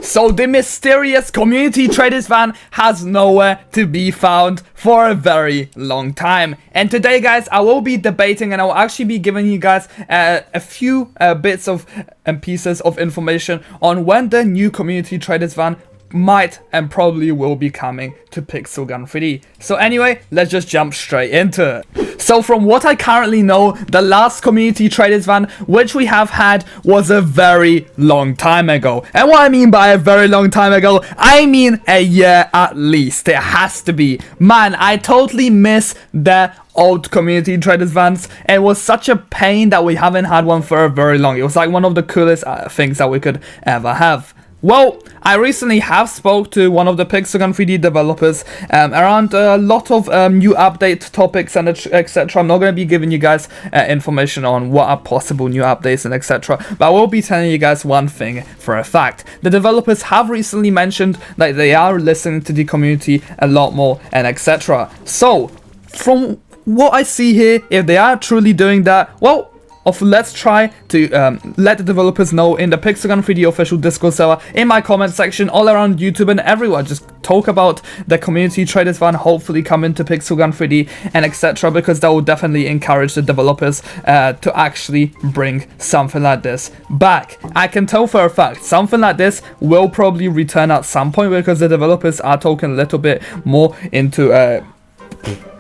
So the mysterious community traders van has nowhere to be found for a very long time. And today, guys, I will be debating and I will actually be giving you guys a few bits of and pieces of information on when the new community traders van might and probably will be coming to Pixel Gun 3D. So anyway, let's just jump straight into it. So from what I currently know, the last community traders van which we have had was a very long time ago. And what I mean by a very long time ago, I mean a year at least. It has to be. Man, I totally miss the old community traders vans. It was such a pain that we haven't had one for a very long. It was like one of the coolest things that we could ever have. Well, I recently have spoke to one of the Pixel Gun 3D developers around a lot of new update topics and etc. I'm not going to be giving you guys information on what are possible new updates and etc. But I will be telling you guys one thing for a fact. The developers have recently mentioned that they are listening to the community a lot more and etc. So, from what I see here, if they are truly doing that, well, let's try to let the developers know in the Pixel Gun 3D official Discord server, in my comment section, all around YouTube and everywhere. Just talk about the community traders van hopefully coming to Pixel Gun 3D and etc. because that will definitely encourage the developers to actually bring something like this back. I can tell for a fact something like this will probably return at some point because the developers are talking a little bit more into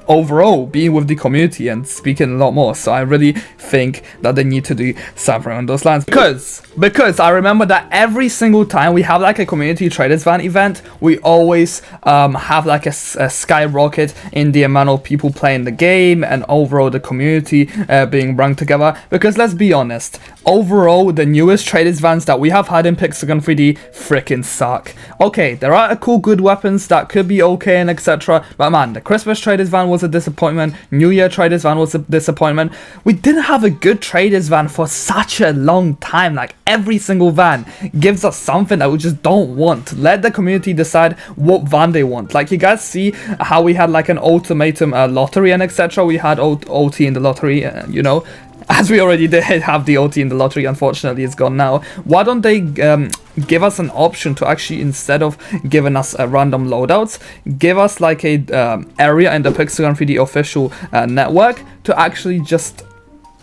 overall being with the community and speaking a lot more. So I really think that they need to do something on those lines, because I remember that every single time we have like a community traders van event, we always have like a skyrocket in the amount of people playing the game and overall the community being brung together. Because let's be honest, overall the newest traders vans that we have had in Pixel Gun 3D freaking suck. Okay, there are cool good weapons that could be okay and etc. But man, the Christmas traders van was a disappointment. New Year traders van was a disappointment. We didn't have a good traders van for such a long time. Like every single van gives us something that we just don't want. Let the community decide what van they want. Like you guys see how we had like an ultimatum lottery and etc. We had OT in the lottery, you know. As we already did have the OT in the lottery, unfortunately it's gone now. Why don't they give us an option to actually, instead of giving us random loadouts, give us like a area in the Pixel Gun 3D official network to actually just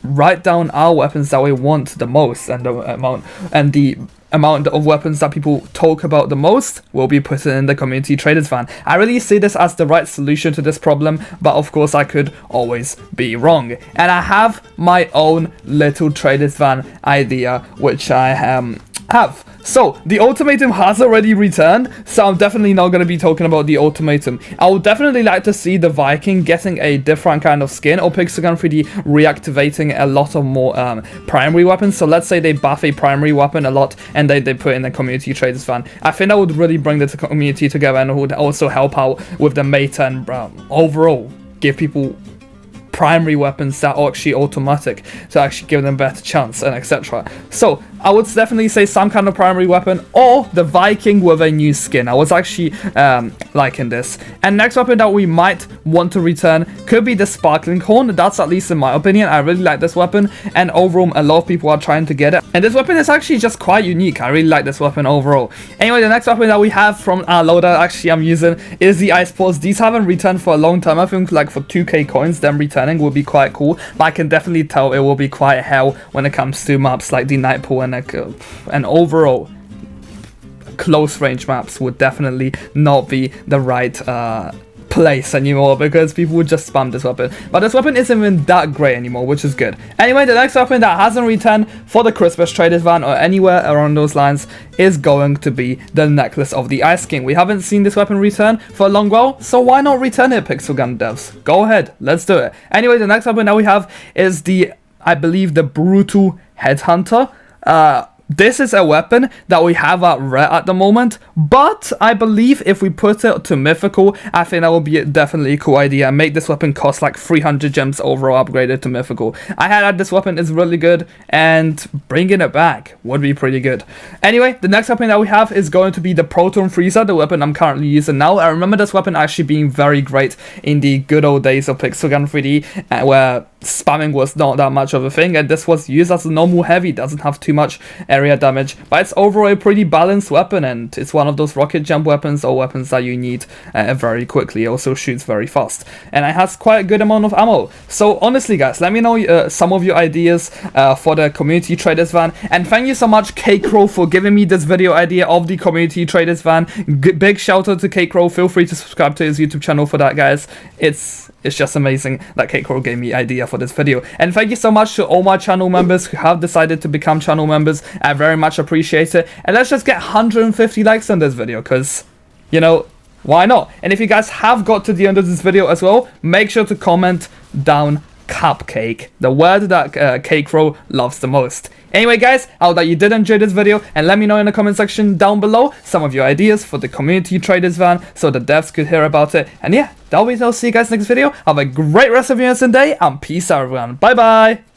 write down our weapons that we want the most, and the amount of weapons that people talk about the most will be put in the community traders van. I really see this as the right solution to this problem, but of course I could always be wrong. And I have my own little traders van idea, which I have. So, the ultimatum has already returned, so I'm definitely not going to be talking about the ultimatum. I would definitely like to see the Viking getting a different kind of skin, or Pixel Gun 3D reactivating a lot of more primary weapons. So let's say they buff a primary weapon a lot and they put in the community traders van. I think that would really bring the community together and would also help out with the meta and overall give people primary weapons that are actually automatic to actually give them a better chance and etc. So I would definitely say some kind of primary weapon or the Viking with a new skin. I was actually liking this. And next weapon that we might want to return could be the Sparkling Horn. That's at least in my opinion. I really like this weapon and overall a lot of people are trying to get it. And this weapon is actually just quite unique. I really like this weapon overall. Anyway, the next weapon that we have from our loader actually I'm using is the Ice Balls. These haven't returned for a long time. I think like for 2k coins them returning will be quite cool, but I can definitely tell it will be quite hell when it comes to maps like the Night Pool and overall close range maps would definitely not be the right place anymore because people would just spam this weapon. But this weapon isn't even that great anymore, which is good. Anyway, the next weapon that hasn't returned for the Christmas traders van or anywhere around those lines is going to be the Necklace of the Ice King. We haven't seen this weapon return for a long while, so why not return it, Pixel Gun devs? Go ahead, let's do it. Anyway, the next weapon that we have is I believe the Brutal Headhunter. This is a weapon that we have at rare at the moment, but I believe if we put it to mythical, I think that would be definitely a cool idea and make this weapon cost like 300 gems overall upgraded to mythical. I had this weapon is really good and bringing it back would be pretty good. Anyway, the next weapon that we have is going to be the Proton Freezer, the weapon I'm currently using now. I remember this weapon actually being very great in the good old days of Pixel Gun 3D where spamming was not that much of a thing, and this was used as a normal heavy, doesn't have too much area area damage, but it's overall a pretty balanced weapon, and it's one of those rocket jump weapons or weapons that you need very quickly. It also shoots very fast, and it has quite a good amount of ammo. So honestly guys, let me know some of your ideas for the community traders van, and thank you so much K-Crow for giving me this video idea of the community traders van. Big shout out to K-Crow. Feel free to subscribe to his YouTube channel for that, guys. It's just amazing that K-Crow gave me idea for this video. And thank you so much to all my channel members who have decided to become channel members. I very much appreciate it. And let's just get 150 likes on this video, because, you know, why not? And if you guys have got to the end of this video as well, make sure to comment down cupcake, the word that K-Crow loves the most. Anyway guys, I hope that you did enjoy this video, and let me know in the comment section down below some of your ideas for the community traders van so the devs could hear about it. And yeah, that'll be it. I'll see you guys next video. Have a great rest of your day, and peace out everyone. Bye bye.